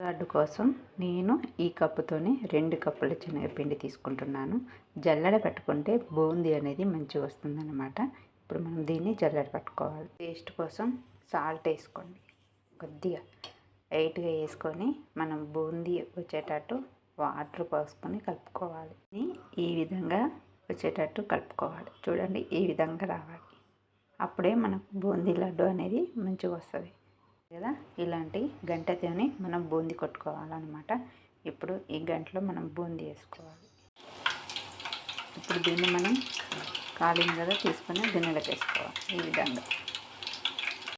లడ్డు కోసం నేను ఈ కప్పుతోనే 2 కప్పుల శనగపిండి తీసుకుంటున్నాను. జల్లెడ పెట్టుకుంటే బూందీ అనేది మంచిగా వస్తుందన్నమాట. ఇప్పుడు మనం దీన్ని జల్లెడ పట్టుకోవాలి. టేస్ట్ కోసం సాల్ట్ వేసుకోండి, కొద్దిగా లైట్గా వేసుకొని మనం బూందీ వచ్చేటట్టు వాటర్ పోసుకొని కలుపుకోవాలి. ఈ విధంగా వచ్చేటట్టు కలుపుకోవాలి. చూడండి, ఈ విధంగా రావాలి. అప్పుడే మనకు బూందీ లడ్డు అనేది మంచిగా వస్తుంది కదా. ఇలాంటి గంటతోని మనం బూందీ కొట్టుకోవాలన్నమాట. ఇప్పుడు ఈ గంటలో మనం బూందీ వేసుకోవాలి. ఇప్పుడు దీన్ని మనం కాలిన కదా తీసుకొని గిన్నెలోకి వేసుకోవాలి. ఈ విధంగా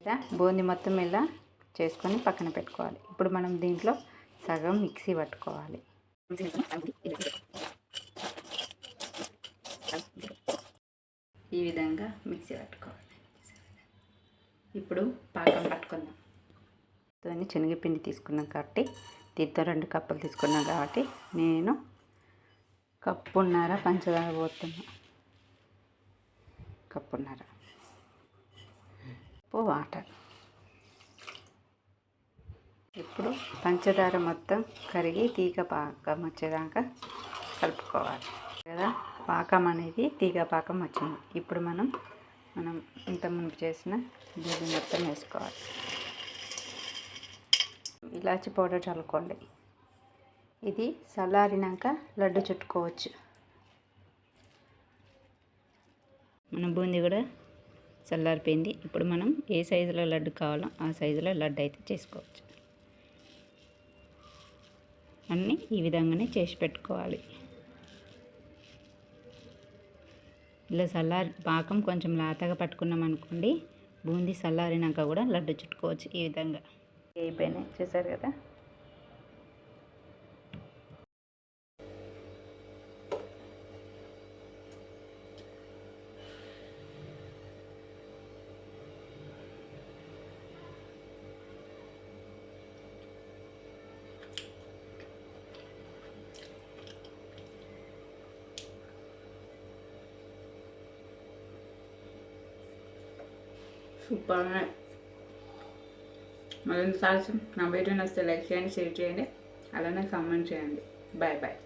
ఇలా బూందీ మొత్తం ఇలా చేసుకొని పక్కన పెట్టుకోవాలి. ఇప్పుడు మనం దీంట్లో సగం మిక్సీ పట్టుకోవాలి. ఈ విధంగా మిక్సీ పట్టుకోవాలి. ఇప్పుడు పాకం పట్టుకుందాం. శనగపిండి తీసుకున్నాం కాబట్టి దీంతో 2 కప్పులు తీసుకున్నాం కాబట్టి నేను కప్పున్నర పంచదార పోతున్నా. కప్పున్నర వాటర్. ఇప్పుడు పంచదార మొత్తం కరిగి తీగ పాకం వచ్చేదాకా కలుపుకోవాలి కదా. పాకం అనేది తీగ పాకం వచ్చింది. ఇప్పుడు మనం ఇంత ముందు చేసిన బూందీ మొత్తం వేసుకోవాలి. ఇలాచి పౌడర్ చల్లుకోండి. ఇది చల్లారినాక లడ్డు చుట్టుకోవచ్చు. మన బూందీ కూడా చల్లారిపోయింది. ఇప్పుడు మనం ఏ సైజులో లడ్డు కావాలో ఆ సైజులో లడ్డు అయితే చేసుకోవచ్చు. అన్నీ ఈ విధంగానే చేసి పెట్టుకోవాలి. ఇలా పాకం కొంచెం లాతగా పట్టుకున్నాం అనుకోండి, బూందీ చల్లారినాక కూడా లడ్డు చుట్టుకోవచ్చు. ఈ విధంగా అయిపోయినాయి. చూసారు కదా. సూపర్ ఉన్నాయి. మరింత సాల్సం నా వీడియో నచ్చితే లైక్ చేయండి, షేర్ చేయండి, అలానే కామెంట్ చేయండి. Bye bye.